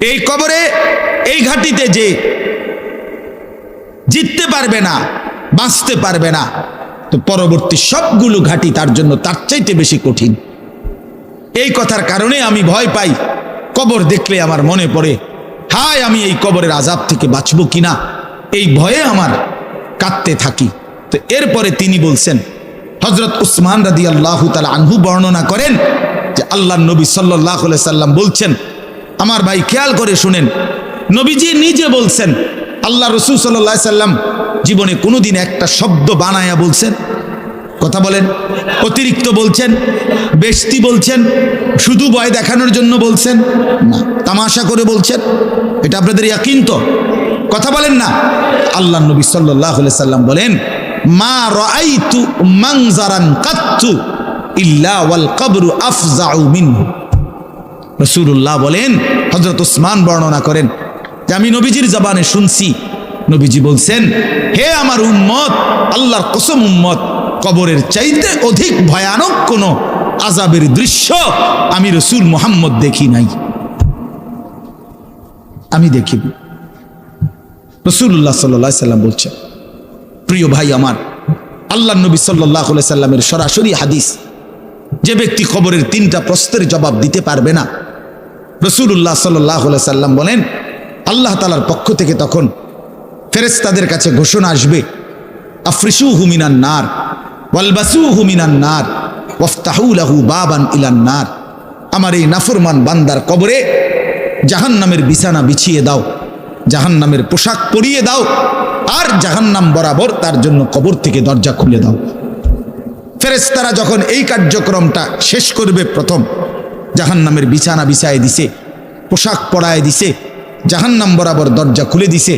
এই কবরে, এই ঘাটিতে যে জিততে পারবে না, বাঁচতে পারবে না, তো পরবর্তী সবগুলো ঘাটি তার জন্য তার চাইতে বেশি কঠিন। এই কথার কারণে আমি ভয় পাই। কবর দেখলে আমার মনে পড়ে, হায় আমি এই কবরের আযাব থেকে বাঁচবো কিনা, এই ভয়ে আমার কাঁদতে থাকি। তো এরপরে তিনি বলছেন, হযরত উসমান রাদিয়াল্লাহু তাআলা আনহু বর্ণনা করেন যে আল্লাহর নবী সাল্লাল্লাহু আলাইহি সাল্লাম বলছেন, আমার ভাই খেয়াল করে শুনেন, নবীজি নিজে বলছেন, আল্লাহ রাসূল সাল্লাল্লাহু আলাইহি সাল্লাম জীবনে কোনোদিন একটা শব্দ বানায়া বলছেন? কথা বলেন। অতিরিক্ত বলছেন, বেশতি বলছেন, শুধু ভয় দেখানোর জন্য বলছেন না, তামাশা করে বলছেন? এটা আপনাদের ইয়াকিন তো? কথা বলেন না। আল্লাহর নবী সাল্লাল্লাহু আলাইহি সাল্লাম বলেন, মা রাআইতু মানজারান কাত্তু ইল্লা ওয়াল কবরু আফজাউ মিনহু। রাসূলুল্লাহ বলেন, হযরত উসমান বর্ণনা করেন যে আমি নবীজির জবানে শুনছি, নবীজি বলছেন, হে আমার উম্মত, আল্লাহর কসম উম্মত, কবরের চাইতে অধিক ভয়ানক কোন আযাবের দৃশ্য আমি রাসূল মুহাম্মদ দেখি নাই, আমি দেখিব। রাসূলুল্লাহ সাল্লাল্লাহু আলাইহি সাল্লাম বলছেন। প্রিয় ভাই আমার, আল্লাহর নবী সাল্লাল্লাহু আলাইহি সাল্লামের সরাসরি হাদিস, যে ব্যক্তি কবরের 3টা প্রশ্নের জবাব দিতে পারবে না, রাসূলুল্লাহ সাল্লাল্লাহু আলাইহি সাল্লাম বলেন, আল্লাহ তাআলার পক্ষ থেকে তখন ফেরেশতাদের কাছে ঘোষণা আসবে, আফরিশুহু মিনান নার ওয়ালবাসুহু মিনান নার ওয়াফতাহু লাহু বাবান ইলান নার। আমার এই নাফরমান বান্দার কবরে জাহান্নামের বিছানা বিছিয়ে দাও, জাহান্নামের পোশাক পরিয়ে দাও, আর জাহান্নাম বরাবর তার জন্য কবর থেকে দরজা খুলে দাও। ফেরেশতারা যখন এই কার্যক্রমটা শেষ করবে, প্রথম জাহান্নামের বিছানা বিছায় দিছে, পোশাক পরায় দিছে, জাহান্নাম বরাবর দরজা খুলে দিছে,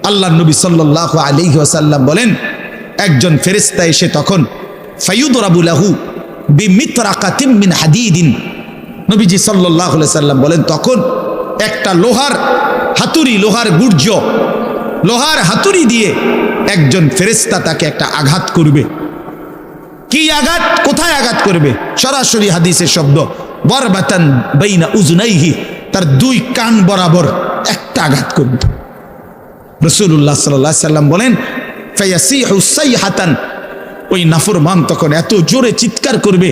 আল্লাহর নবী সাল্লাল্লাহু আলাইহি ওয়াসাল্লাম বলেন, একজন ফেরেশতা এসে তখন ফায়ুদরাবু লাহু বিমিতরাকাতিন মিন হাদিদিন, নবীজি সাল্লাল্লাহু আলাইহি সাল্লাম বলেন, তখন একটা লোহার হাতুড়ি, লোহার গুর্জ, লোহার হাতুড়ি দিয়ে একজন ফেরেশতা তাকে একটা আঘাত করবে। কি আঘাত? কোথায় আঘাত করবে? সরাসরি হাদিসের শব্দ, বারবাতান বাইনা উযুনাইহি, তার 2 কান বরাবর একটা আঘাত করবে। রাসূলুল্লাহ সাল্লাল্লাহু আলাইহি সাল্লাম বলেন, ফায়াসিহু সাইহাতান, ওই নাফরমান তখন এত জোরে চিৎকার করবে,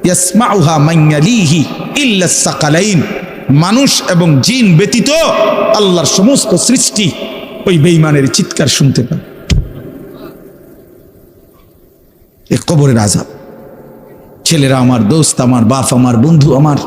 ইয়াসমাউহা মান ইয়ালিহি ইল্লা সাকালাইন, মানুষ এবং জিন ব্যতীত আল্লাহর সমস্ত সৃষ্টি ওই বেঈমানের চিৎকার শুনতে পায়। এই কবরের আযাব। ছেলেরা আমার, দোস্ত আমার, বাপ আমার, বন্ধু আমার,